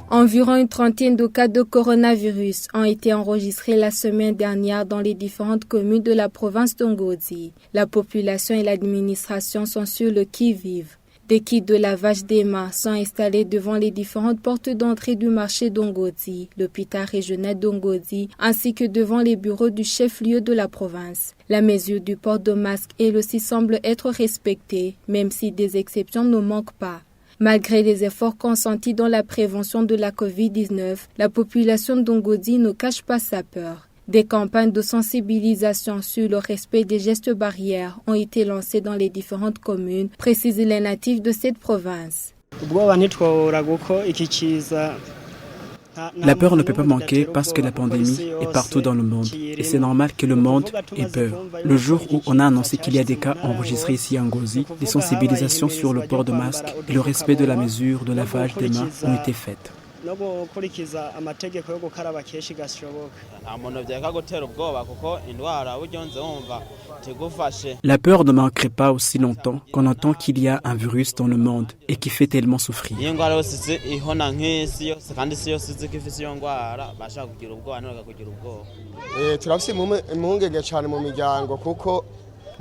Environ une trentaine de cas de coronavirus ont été enregistrés la semaine dernière dans les différentes communes de la province d'Ongozi. La population et l'administration sont sur le qui-vive. Des kits de lavage des mains sont installés devant les différentes portes d'entrée du marché d'Ongozi, l'hôpital régional d'Ongozi, ainsi que devant les bureaux du chef-lieu de la province. La mesure du port de masque, elle aussi, semble être respectée, même si des exceptions ne manquent pas. Malgré les efforts consentis dans la prévention de la COVID-19, la population d'Ongozi ne cache pas sa peur. Des campagnes de sensibilisation sur le respect des gestes barrières ont été lancées dans les différentes communes, précisent les natifs de cette province. La peur ne peut pas manquer parce que la pandémie est partout dans le monde et c'est normal que le monde ait peur. Le jour où on a annoncé qu'il y a des cas enregistrés ici à Ngozi, les sensibilisations sur le port de masque et le respect de la mesure de lavage des mains ont été faites. La peur ne manquerait pas aussi longtemps qu'on entend qu'il y a un virus dans le monde et qui fait tellement souffrir.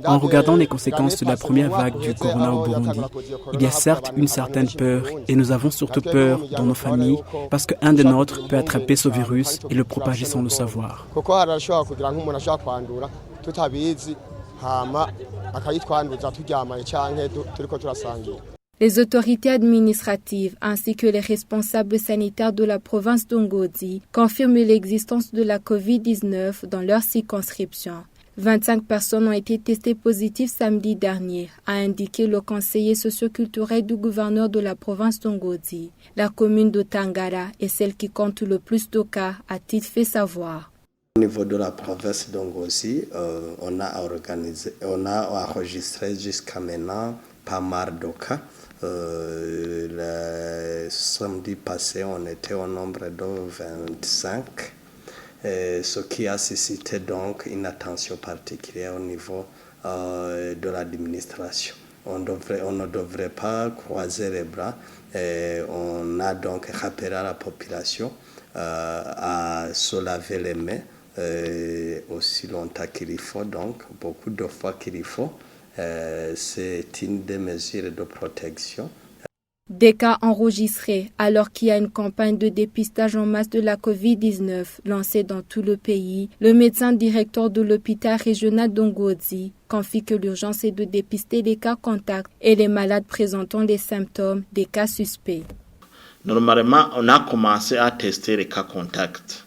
En regardant les conséquences de la première vague du corona au Burundi, il y a certes une certaine peur et nous avons surtout peur dans nos familles parce qu'un des nôtres peut attraper ce virus et le propager sans le savoir. Les autorités administratives ainsi que les responsables sanitaires de la province d'Ongozi confirment l'existence de la COVID-19 dans leur circonscription. 25 personnes ont été testées positives samedi dernier, a indiqué le conseiller socio-culturel du gouverneur de la province d'Ongozi. La commune de Tangara est celle qui compte le plus de cas, a-t-il fait savoir. Au niveau de la province d'Ongozi, on a enregistré jusqu'à maintenant pas mal de cas. Le samedi passé, on était au nombre de 25. Ce qui a suscité donc une attention particulière au niveau de l'administration. On ne devrait pas croiser les bras. On a donc rappelé à la population à se laver les mains aussi longtemps qu'il faut, donc beaucoup de fois qu'il faut. C'est une des mesures de protection. Des cas enregistrés alors qu'il y a une campagne de dépistage en masse de la COVID-19 lancée dans tout le pays. Le médecin directeur de l'hôpital régional d'Ongozi confie que l'urgence est de dépister les cas contacts et les malades présentant les symptômes des cas suspects. Normalement, on a commencé à tester les cas contacts.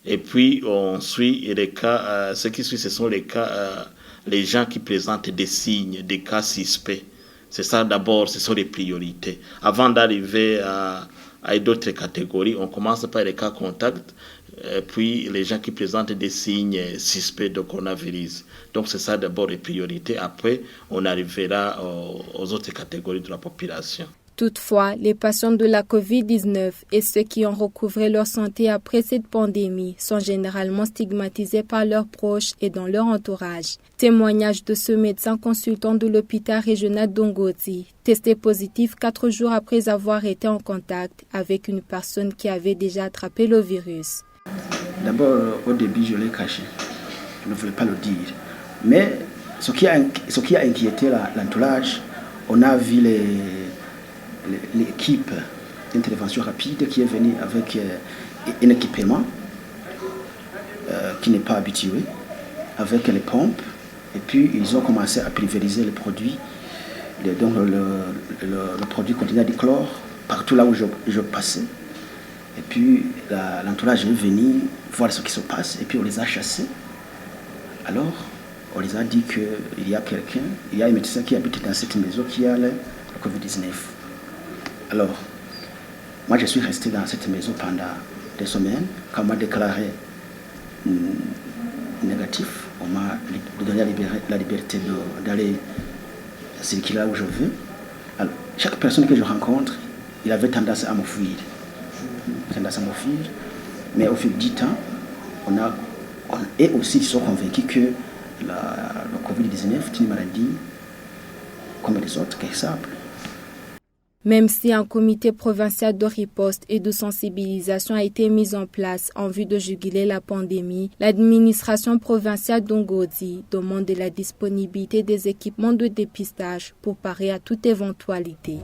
Et puis, on suit les cas, ce qui suit, ce sont les cas, les gens qui présentent des signes, des cas suspects. C'est ça d'abord, ce sont les priorités. Avant d'arriver à d'autres catégories, on commence par les cas contacts, puis les gens qui présentent des signes suspects de coronavirus. Donc c'est ça d'abord les priorités. Après, on arrivera aux autres catégories de la population. Toutefois, les patients de la COVID-19 et ceux qui ont recouvré leur santé après cette pandémie sont généralement stigmatisés par leurs proches et dans leur entourage. Témoignage de ce médecin consultant de l'hôpital régional d'Ongozi, testé positif 4 jours après avoir été en contact avec une personne qui avait déjà attrapé le virus. D'abord, au début, je l'ai caché. Je ne voulais pas le dire. Mais ce qui a inquiété l'entourage, on a vu l'équipe d'intervention rapide qui est venue avec un équipement qui n'est pas habitué, avec les pompes, et puis ils ont commencé à pulvériser les produits, donc le produit contenant du chlore partout là où je passais. Et puis l'entourage est venu voir ce qui se passe, et puis on les a chassés. Alors on les a dit qu'il y a quelqu'un, il y a un médecin qui habite dans cette maison qui a le Covid-19. Alors, moi je suis resté dans cette maison pendant des semaines. Quand on m'a déclaré négatif, on m'a donné la liberté d'aller circuler là où je veux. Alors, chaque personne que je rencontre, il avait tendance à m'enfuir. Mais au fil du temps, et aussi ils sont convaincus que le Covid-19 est une maladie comme les autres, qui est simple. Même si un comité provincial de riposte et de sensibilisation a été mis en place en vue de juguler la pandémie, l'administration provinciale d'Ongodi demande la disponibilité des équipements de dépistage pour parer à toute éventualité.